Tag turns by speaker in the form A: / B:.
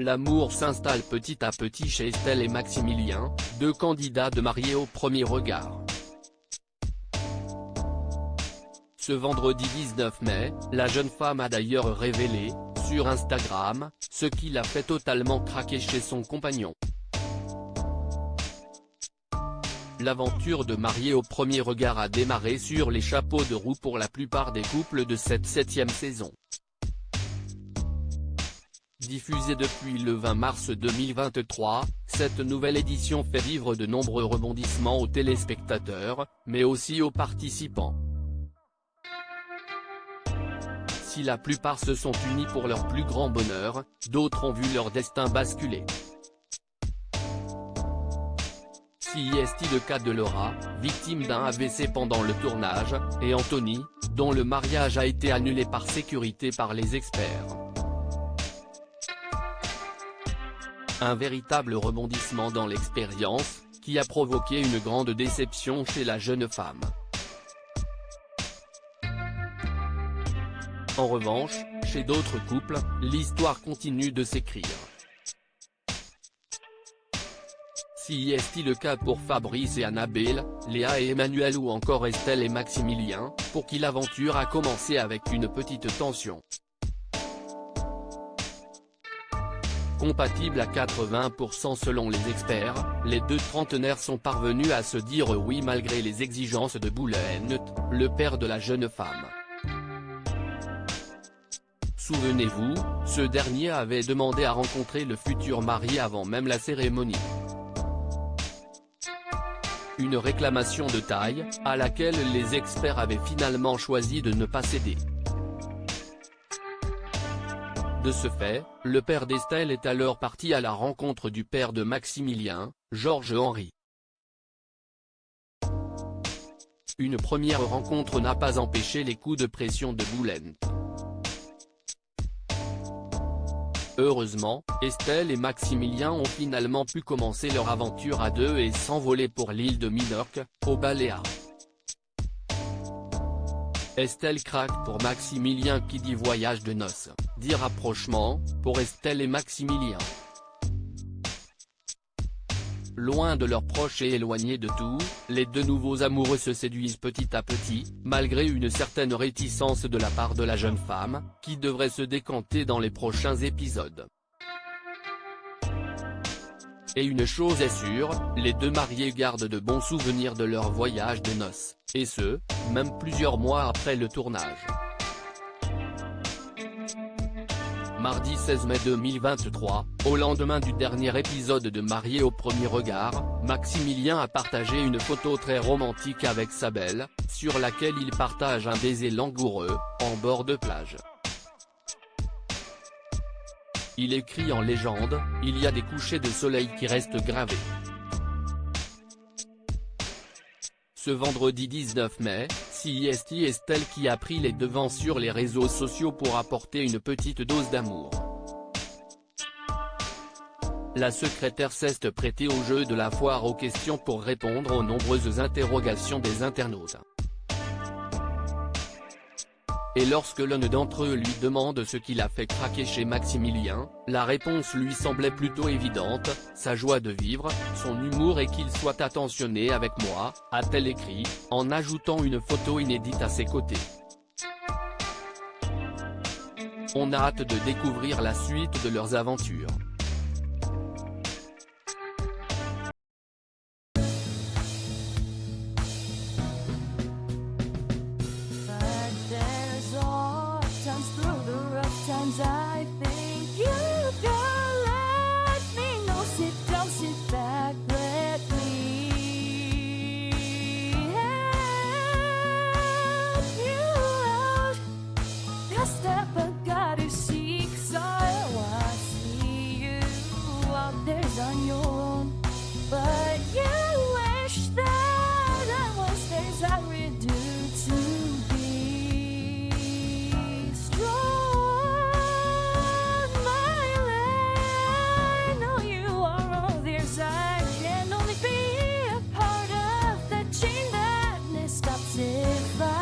A: L'amour s'installe petit à petit chez Estelle et Maximilien, deux candidats de mariés au premier regard. Ce vendredi 19 mai, la jeune femme a d'ailleurs révélé, sur Instagram, ce qui l'a fait totalement craquer chez son compagnon. L'aventure de mariés au premier regard a démarré sur les chapeaux de roue pour la plupart des couples de cette 7e saison. Diffusée depuis le 20 mars 2023, cette nouvelle édition fait vivre de nombreux rebondissements aux téléspectateurs, mais aussi aux participants. Si la plupart se sont unis pour leur plus grand bonheur, d'autres ont vu leur destin basculer. Si est-il le cas de Laura, victime d'un AVC pendant le tournage, et Anthony, dont le mariage a été annulé par sécurité par les experts. Un véritable rebondissement dans l'expérience, qui a provoqué une grande déception chez la jeune femme. En revanche, chez d'autres couples, l'histoire continue de s'écrire. Si est-il le cas pour Fabrice et Annabelle, Léa et Emmanuel ou encore Estelle et Maximilien, pour qui l'aventure a commencé avec une petite tension. Compatibles à 80% selon les experts, les deux trentenaires sont parvenus à se dire oui malgré les exigences de Boulen, le père de la jeune femme. Souvenez-vous, ce dernier avait demandé à rencontrer le futur mari avant même la cérémonie. Une réclamation de taille, à laquelle les experts avaient finalement choisi de ne pas céder. De ce fait, le père d'Estelle est alors parti à la rencontre du père de Maximilien, Georges Henry. Une première rencontre n'a pas empêché les coups de pression de Boulen. Heureusement, Estelle et Maximilien ont finalement pu commencer leur aventure à deux et s'envoler pour l'île de Minorque, aux Baléares. Estelle craque pour Maximilien qui dit voyage de noces, dit rapprochement, pour Estelle et Maximilien. Loin de leurs proches et éloignés de tout, les deux nouveaux amoureux se séduisent petit à petit, malgré une certaine réticence de la part de la jeune femme, qui devrait se décanter dans les prochains épisodes. Et une chose est sûre, les deux mariés gardent de bons souvenirs de leur voyage de noces, et ce, même plusieurs mois après le tournage. Mardi 16 mai 2023, au lendemain du dernier épisode de Mariés au premier regard, Maximilien a partagé une photo très romantique avec sa belle, sur laquelle il partage un baiser langoureux, en bord de plage. Il écrit en légende, il y a des couchers de soleil qui restent gravés. Ce vendredi 19 mai, c'est Estelle qui a pris les devants sur les réseaux sociaux pour apporter une petite dose d'amour. La secrétaire s'est prêtée au jeu de la foire aux questions pour répondre aux nombreuses interrogations des internautes. Et lorsque l'un d'entre eux lui demande ce qui l'a fait craquer chez Maximilien, la réponse lui semblait plutôt évidente, sa joie de vivre, son humour et qu'il soit attentionné avec moi, a-t-elle écrit, en ajoutant une photo inédite à ses côtés. On a hâte de découvrir la suite de leurs aventures.
B: I think you can let me know. Sit down, sit back, let me help you out. The step I gotta seek, so I see you out there's on your own. But you wish that I was theirs, I would do to be strong. I can only be a part of the chain that stops if I